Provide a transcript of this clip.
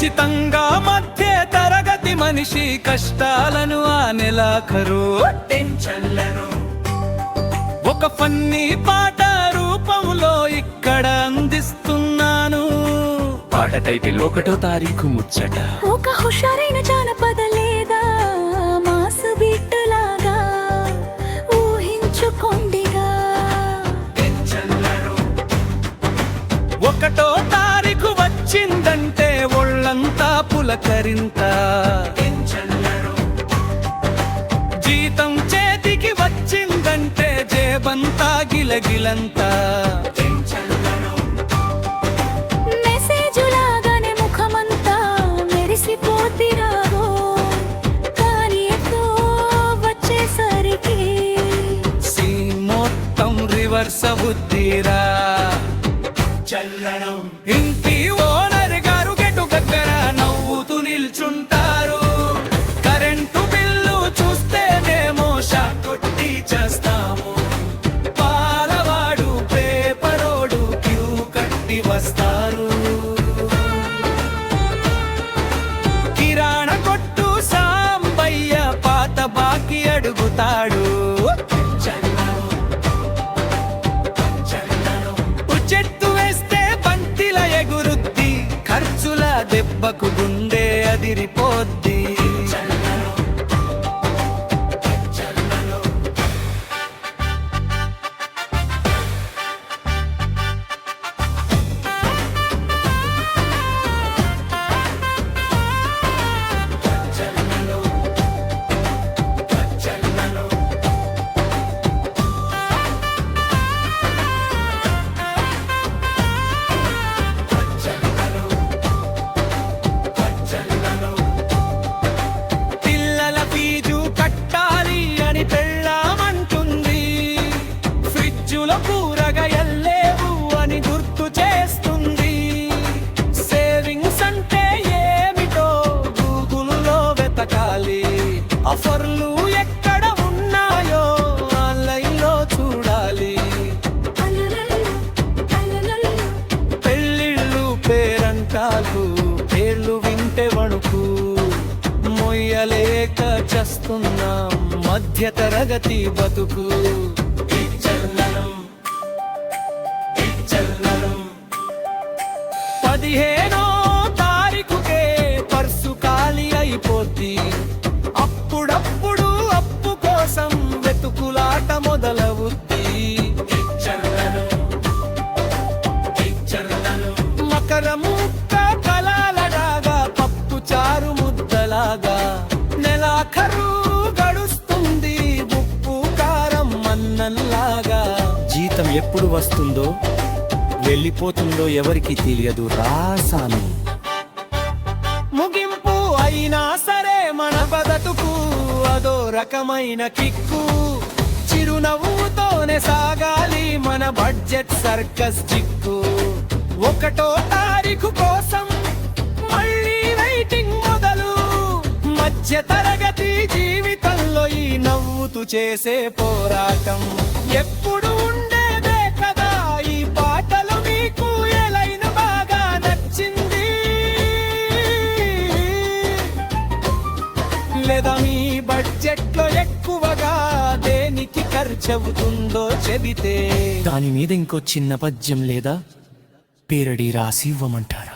ఖచ్చితంగా మధ్య తరగతి మనిషి కష్టాలను ఆ నెలాఖరు ఒక ఫన్నీ పాట రూపంలో ఇక్కడ అందిస్తున్నాను. పాట టైటిల్ 1వ తారీఖు ముచ్చట. ఒక హుషారైన జానపద లేదా మాసు బిట్టులాగా ఊహించుకోండిగా. 1వ తారీఖు వచ్చిందంటే ఒళ్ళంతా పులకరింత. జీతం చేతికి వచ్చిందంటే జేబంతా గిలగిలంతా. మెసేజ్ లాగానే ముఖమంతా మెరిసిపోతిరాగో, కానీ ఎప్పుడో వచ్చేసరికి సీన్ మొత్తం రివర్స్ అవుద్దిరా. ఇంటి ఓనర్ గారు గెటు దగ్గర నవ్వుతూ నిల్చుంటారు. కరెంటు బిల్లు చూస్తేనేమో షాక్ కొట్టి చేస్తాము. పాలవాడు పేపరోడు క్యూ కట్టి వస్తారు. కిరాణా కొట్టు సాంబయ్య పాత బాకి అడుగుతాడు. ఖర్చుల దెబ్బకు గుండె అదిరిపోద్ది. కూరగాయల్లేవు అని గుర్తు చేస్తుంది. సేవింగ్స్ అంటే ఏమిటో గూగుల్లో వెతకాలి. ఆఫర్లు ఎక్కడ ఉన్నాయో ఆన్లైన్లో చూడాలి. పెళ్ళిళ్ళు పేరంటాలు పేర్లు వింటే వణుకు. మొయ్యలేక చస్తున్నాం మధ్య తరగతి బతుకు. 15వ తారీఖుకే పర్సు ఖాళీ అయిపోద్ది. అప్పుడప్పుడు అప్పు కోసం వెతుకులాట మొదలవుద్ది. మకరము కలాలడాగా పప్పు చారు ముద్దలాగా నెలాఖరు గడుస్తుంది. ఉప్పు కారం అన్నంలాగా. జీతం ఎప్పుడు వస్తుందో వెళ్ళిపోతుందో ఎవరికి తెలియదు రాసాను. ముగింపు అయినా సరే మన బతుకు అదో రకమైన కిక్కు. చిరునవ్వుతోనే సాగాలి మన బడ్జెట్ సర్కస్ చిక్కు. 1వ తారీఖు కోసం మళ్ళీ వెయిటింగ్ మొదలు. మధ్య తరగతి జీవితంలో ఈ నవ్వుతూ చేసే పోరాటం ఎప్పుడు ఉండేదే కదా. ఈ పాటలు మీకు ఎలైన బాగా నచ్చింది లేదా మీ బడ్జెట్లో ఎక్కువగా దేనికి ఖర్చవుతుందో చెబితే దాని మీద ఇంకో చిన్న పద్యం లేదా పేరడీ రాసి ఇవ్వమంటారు.